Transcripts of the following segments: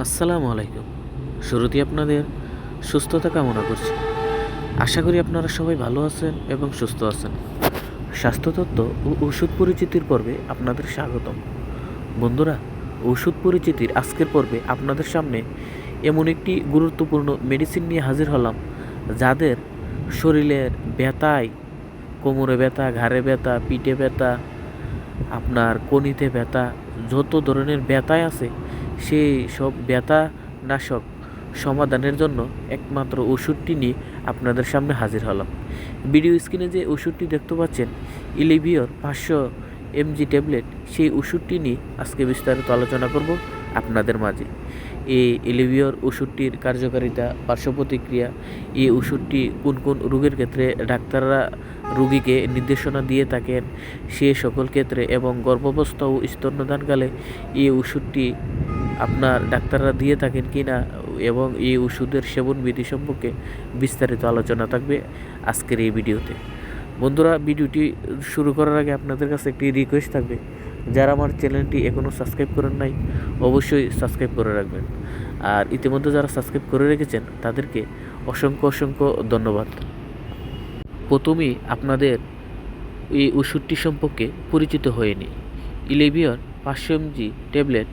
আসসালামু আলাইকুম। শুরুতেই আপনাদের সুস্থতা কামনা করছি। আশা করি আপনারা সবাই ভালো আছেন এবং সুস্থ আছেন। স্বাস্থ্যতত্ত্ব ও ওষুধ পরিচিতির পর্বে আপনাদের স্বাগতম। বন্ধুরা, ওষুধ পরিচিতির আজকের পর্বে আপনাদের সামনে এমন একটি গুরুত্বপূর্ণ মেডিসিন নিয়ে হাজির হলাম, যাদের শরীরের ব্যথায়, কোমরে ব্যথা, ঘাড়ে ব্যথা, পিঠে ব্যথা, আপনার কনিতে ব্যথা, যত ধরনের ব্যথাই আছে সেই সব ব্যথা নাশক সমাধানের জন্য একমাত্র ওষুধটি নিয়ে আপনাদের সামনে হাজির হলাম। ভিডিও স্ক্রিনে যে ওষুধটি দেখতে পাচ্ছেন, ইলিভিওর 500 mg ট্যাবলেট, সেই ওষুধটি নিয়ে আজকে বিস্তারিত আলোচনা করব আপনাদের মাঝে। এই ইলিভিওর ওষুধটির কার্যকারিতা, পার্শ্ব প্রতিক্রিয়া, এই ওষুধটি কোন কোন রোগের ক্ষেত্রে ডাক্তাররা রোগীকে নির্দেশনা দিয়ে থাকেন সে সকল ক্ষেত্রে, এবং গর্ভাবস্থা ও স্তন্যদানকালে এই ওষুধটি আপনার ডাক্তাররা দিয়ে থাকেন কি না, এবং এই ওষুধের সেবন বিধি সম্পর্কে বিস্তারিত আলোচনা থাকবে আজকের এই ভিডিওতে। বন্ধুরা, ভিডিওটি শুরু করার আগে আপনাদের কাছে একটি রিকোয়েস্ট থাকবে, যারা আমার চ্যানেলটি এখনও সাবস্ক্রাইব করেন নাই অবশ্যই সাবস্ক্রাইব করে রাখবেন, আর ইতিমধ্যে যারা সাবস্ক্রাইব করে রেখেছেন তাদেরকে অসংখ্য অসংখ্য ধন্যবাদ। প্রথমেই আপনাদের এই ওষুধটি সম্পর্কে পরিচিত হয়ে নিই। ইলিভিওর 500 mg ট্যাবলেট,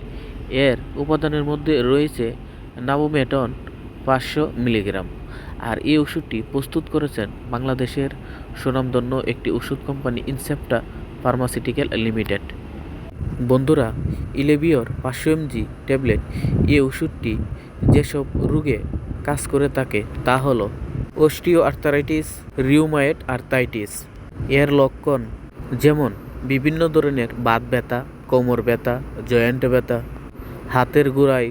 এর উপাদানের মধ্যে রয়েছে নাবোমেটন 500 মিলিগ্রাম। আর এই ওষুধটি প্রস্তুত করেছেন বাংলাদেশের সুনামধন্য একটি ওষুধ কোম্পানি ইনসেপ্টা ফার্মাসিউটিক্যাল লিমিটেড। বন্ধুরা, ইলিভিওর 500 mg ট্যাবলেট, এই ওষুধটি যেসব রোগে কাজ করে থাকে তা হলো অস্টিও আর্থারাইটিস, রিউমায়েড আর্থাইটিস। এর লক্ষণ যেমন বিভিন্ন ধরনের বাত ব্যথা, কোমর ব্যথা, জয়েন্টে ব্যথা, হাতের গোড়ায়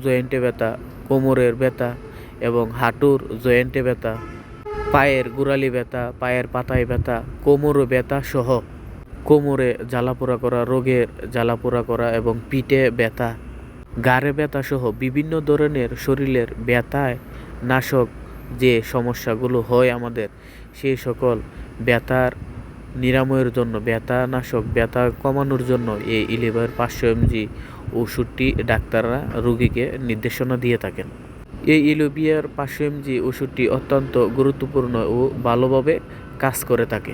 জয়েন্টে ব্যথা, কোমরের ব্যথা এবং হাঁটুর জয়েন্টে ব্যথা, পায়ের গোড়ালি ব্যথা, পায়ের পাতায় ব্যথা, কোমরে ব্যথা সহ কোমরে জ্বালাপোড়া করা, রোগের জ্বালাপোড়া করা এবং পিঠে ব্যথা, ঘাড়ে ব্যথা সহ বিভিন্ন ধরনের শরীরের ব্যথায় নাশক যে সমস্যাগুলো হয় আমাদের, সেই সকল ব্যথার নিরাময়ের জন্য, ব্যথা নাশক, ব্যথা কমানোর জন্য এই ইলিভিওর 500 mg ওষুধটি ডাক্তাররা রোগীকে নির্দেশনা দিয়ে থাকেন। এই ইলিভিওর 500 mg ওষুধটি অত্যন্ত গুরুত্বপূর্ণ ও ভালোভাবে কাজ করে থাকে।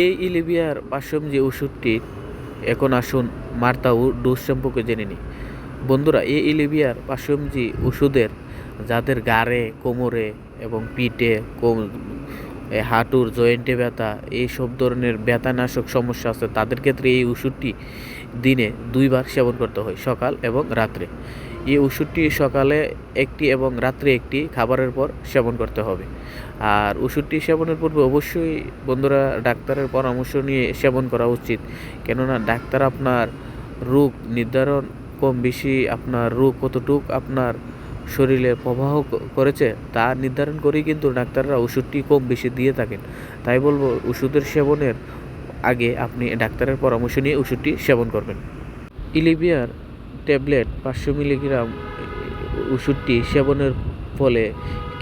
এই ইলিভিওর 500 mg ওষুধটি, এখন আসুন মাত্রা ও ডোজ সম্পর্কে জেনে নিই। বন্ধুরা, এই ইলিভিওর 500 mg ওষুধের যাদের ঘাড়ে, কোমরে এবং পিঠে, হাঁটুর জয়েন্টে ব্যথা, এই সব ধরনের ব্যথানাশক সমস্যা আছে, তাদের ক্ষেত্রে এই ওষুধটি দিনে 2বার সেবন করতে হয়, সকাল এবং রাত্রে। এই ওষুধটি সকালে একটি এবং রাত্রে একটি খাবারের পর সেবন করতে হবে। আর ওষুধটি সেবনের পূর্বে অবশ্যই বন্ধুরা ডাক্তারের পরামর্শ নিয়ে সেবন করা উচিত, কেননা ডাক্তার আপনার রোগ নির্ধারণ, কম বেশি আপনার রোগ কতটুক আপনার শরীরে প্রবাহ করেছে তা নির্ধারণ করেই কিন্তু ডাক্তাররা ওষুধটি কম বেশি দিয়ে থাকেন। তাই বলবো, ওষুধের সেবনের আগে আপনি ডাক্তারের পরামর্শ নিয়ে ওষুধটি সেবন করবেন। ইলিভিওর ট্যাবলেট 500 মিলিগ্রাম ওষুধটি সেবনের ফলে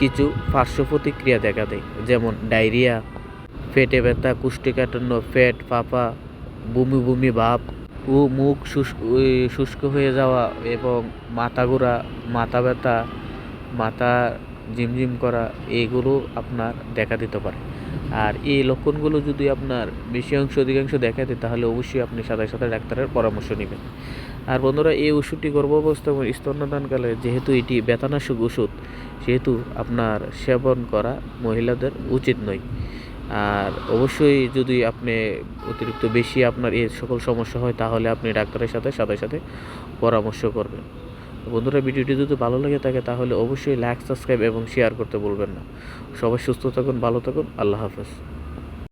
কিছু পার্শ্ব প্রতিক্রিয়া দেখা দেয়, যেমন ডায়রিয়া, পেটে ব্যথা, কোষ্ঠকাঠিন্য, পেট ফাঁপা, বমি বমি ভাব ও মুখ শুষ্ক হয়ে যাওয়া এবং মাথা ঘোরা, মাথা ব্যথা, মাথা ঝিমঝিম করা, এইগুলো আপনার দেখা দিতে পারে। আর এই লক্ষণগুলো যদি আপনার অধিকাংশ দেখা দেয়, তাহলে অবশ্যই আপনি সাথে সাথে ডাক্তারের পরামর্শ নেবেন। আর বন্ধুরা, এই ওষুধটি গর্ভাবস্থা এবং স্তন্যদানকালে, যেহেতু এটি ব্যথানাশক ওষুধ, সেহেতু আপনার সেবন করা মহিলাদের উচিত নয়। আর অবশ্যই যদি আপনি অতিরিক্ত বেশি আপনার এই সকল সমস্যা হয়, তাহলে আপনি ডাক্তারের সাথে সাথে পরামর্শ করবেন। বন্ধুরা, ভিডিওটি যদি ভালো লেগে থাকে তাহলে অবশ্যই লাইক, সাবস্ক্রাইব এবং শেয়ার করতে ভুলবেন না। সবাই সুস্থ থাকুন, ভালো থাকুন, আল্লাহ হাফেজ।